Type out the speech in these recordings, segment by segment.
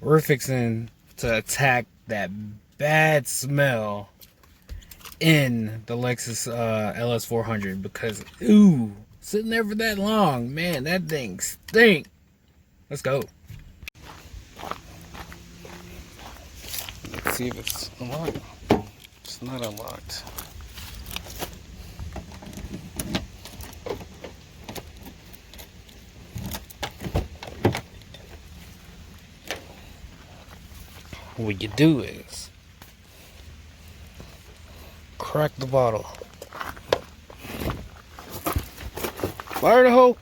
We're fixing to attack that bad smell in the Lexus LS400 because, ooh, sitting there for that long, man, that thing stink. Let's go. Let's see if it's unlocked. It's not unlocked. What you do is crack the bottle, fire the hole,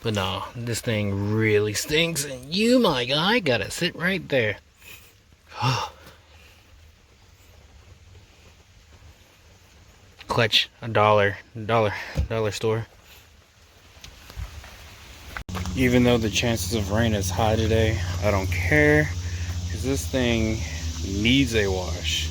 but no, this thing really stinks, and you, my guy, gotta sit right there. Clutch, a dollar store. Even though the chances of rain is high today, I don't care, because this thing needs a wash.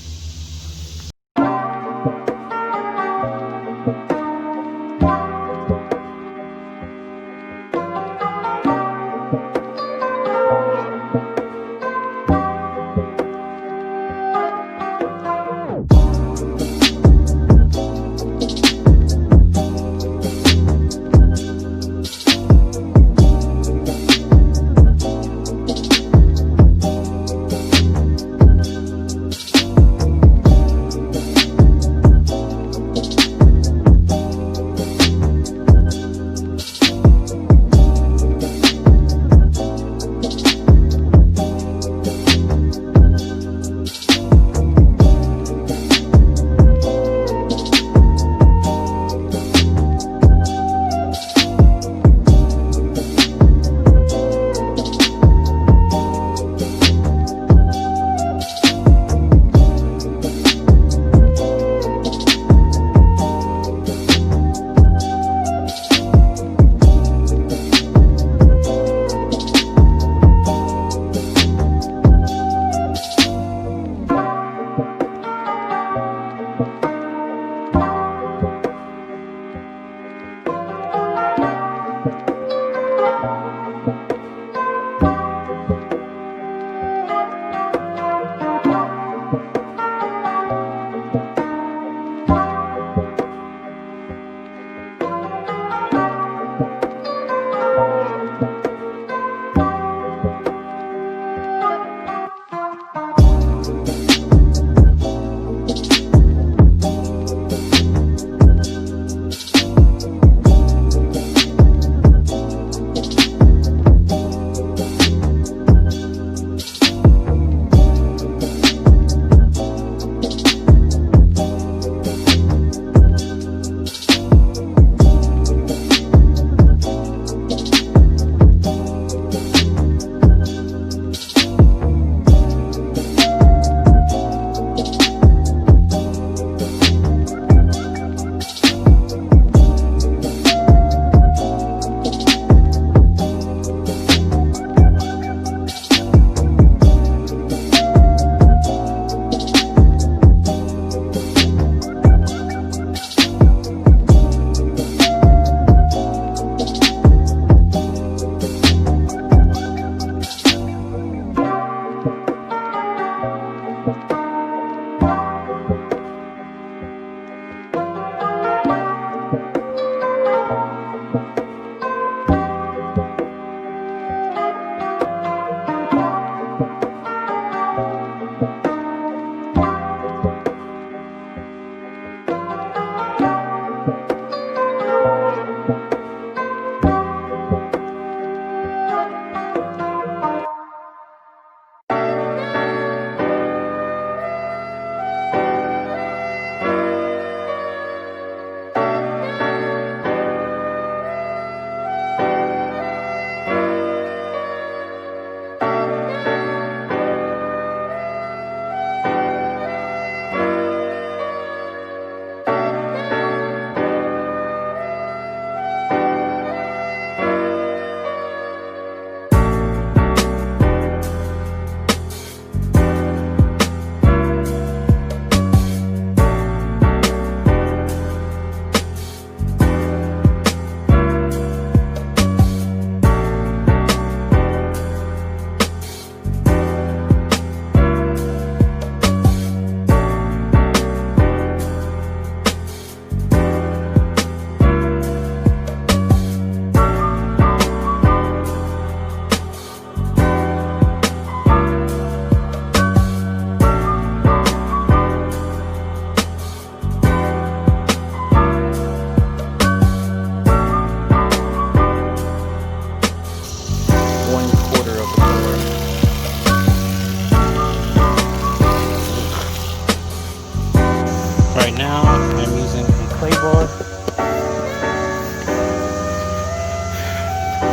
Right now, I'm using a clay bar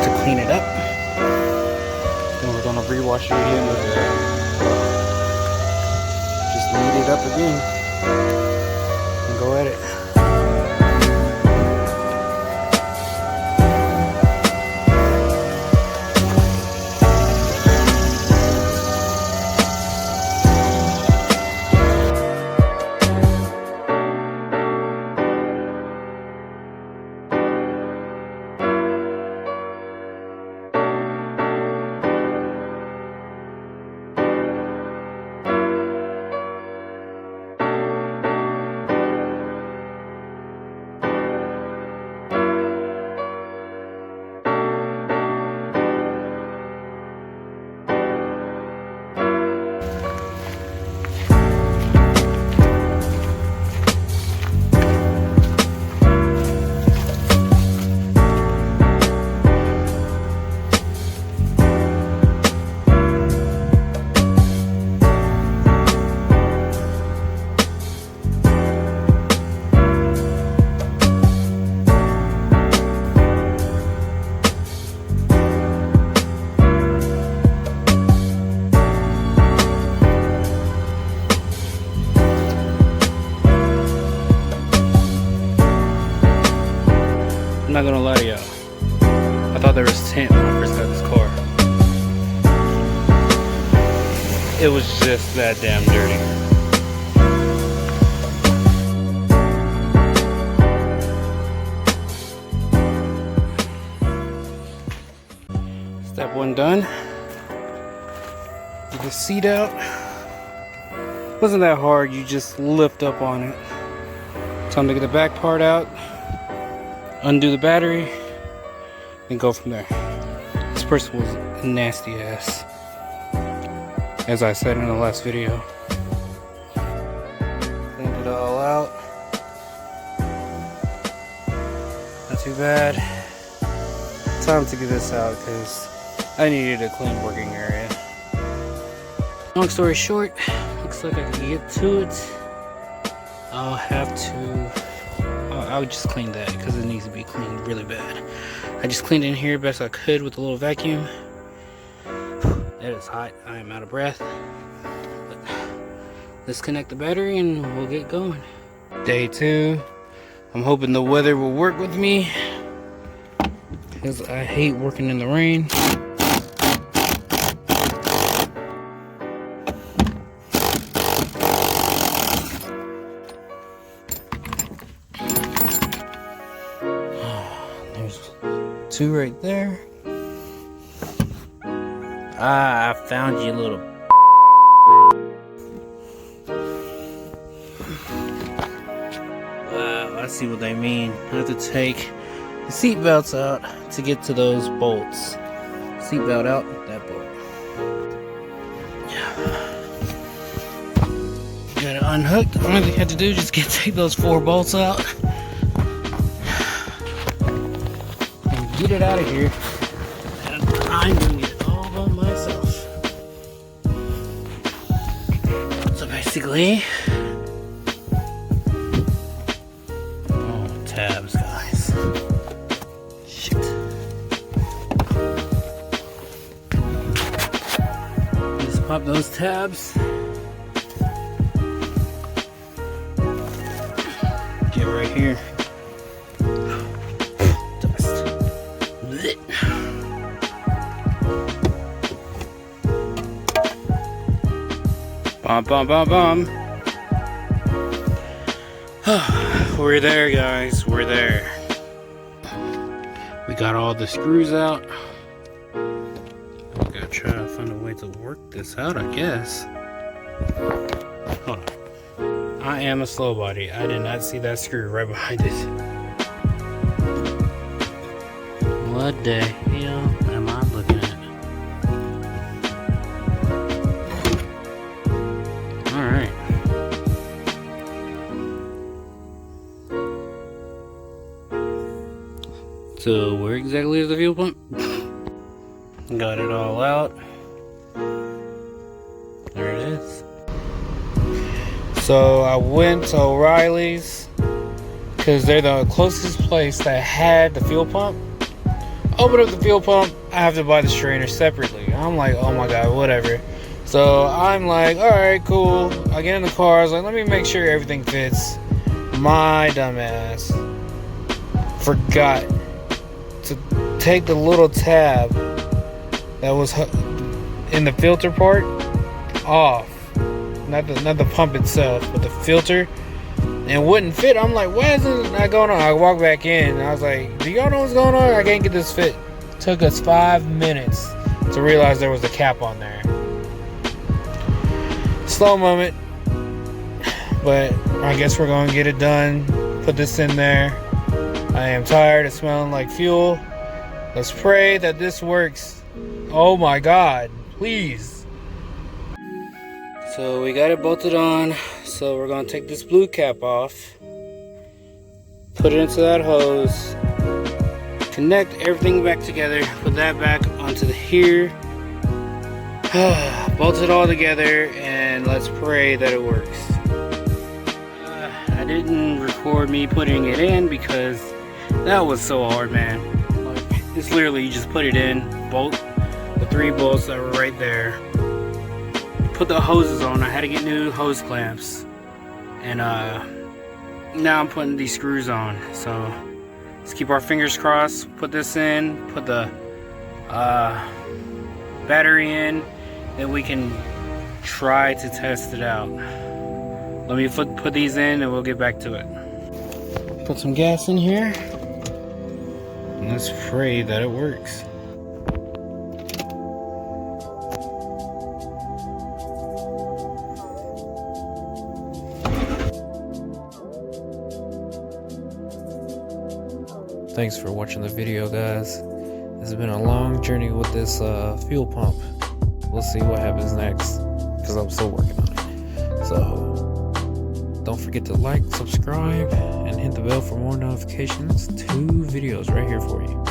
to clean it up. Then we're gonna rewash it again with just knead it up again and go at it. I'm not gonna lie to y'all. I thought there was tint when I first got this car. It was just that damn dirty. Step one done. Get the seat out. Wasn't that hard, you just lift up on it. Time to get the back part out. Undo the battery and go from there. This person was a nasty ass, as I said in the last video. Cleaned it all out. Not too bad. Time to get this out because I needed a clean working area. Long story short, looks like I can get to it. I'll have to I would just clean that because it needs to be cleaned really bad. I just cleaned in here best I could with a little vacuum. That is hot. I am out of breath. But disconnect the battery and we'll get going. Day 2. I'm hoping the weather will work with me because I hate working in the rain. Two right there. Ah, I found you, little. Wow, I see what they mean. I have to take the seat belts out to get to those bolts. Seat belt out, that bolt. Got it unhooked. All I had to do is just take those 4 bolts out. Get it out of here, and I'm doing it all by myself. So basically, oh, tabs, guys. Shit. Just pop those tabs. Get right here. Bum, bum, bum, bum. We're there, guys. We're there. We got all the screws out. We gotta try to find a way to work this out, I guess. Hold on. I am a slow body. I did not see that screw right behind it. What the hell am I looking at? Alright. So where exactly is the fuel pump? Got it all out. There it is. So I went to O'Reilly's because they're the closest place that had the fuel pump. Open up the fuel pump, I have to buy the strainer separately. I'm like, oh my god, whatever. So I'm like, alright, cool. I get in the car, I was like, let me make sure everything fits. My dumbass forgot to take the little tab that was in the filter part off. Not the pump itself, but the filter. And it wouldn't fit. I'm like, why is this not going on? I walked back in and I was like, do y'all know what's going on? I can't get this fit. Took us 5 minutes to realize there was a cap on there. Slow moment, but I guess we're gonna get it done. Put this in there. I am tired of smelling like fuel. Let's pray that this works. Oh my god, please. So we got it bolted on. So we're gonna take this blue cap off, put it into that hose, connect everything back together, put that back onto the here, bolt it all together, and let's pray that it works. I didn't record me putting it in because that was so hard, man. Like, it's literally, you just put it in, bolt the 3 bolts that were right there, put the hoses on. I had to get new hose clamps, and now I'm putting these screws on. So let's keep our fingers crossed. Put this in, put the battery in, then we can try to test it out. Let me put these in and we'll get back to it. Put some gas in here, and let's pray that it works. Thanks for watching the video, guys. It's been a long journey with this fuel pump. We'll see what happens next, because I'm still working on it. So don't forget to like, subscribe, and hit the bell for more notifications. 2 videos right here for you.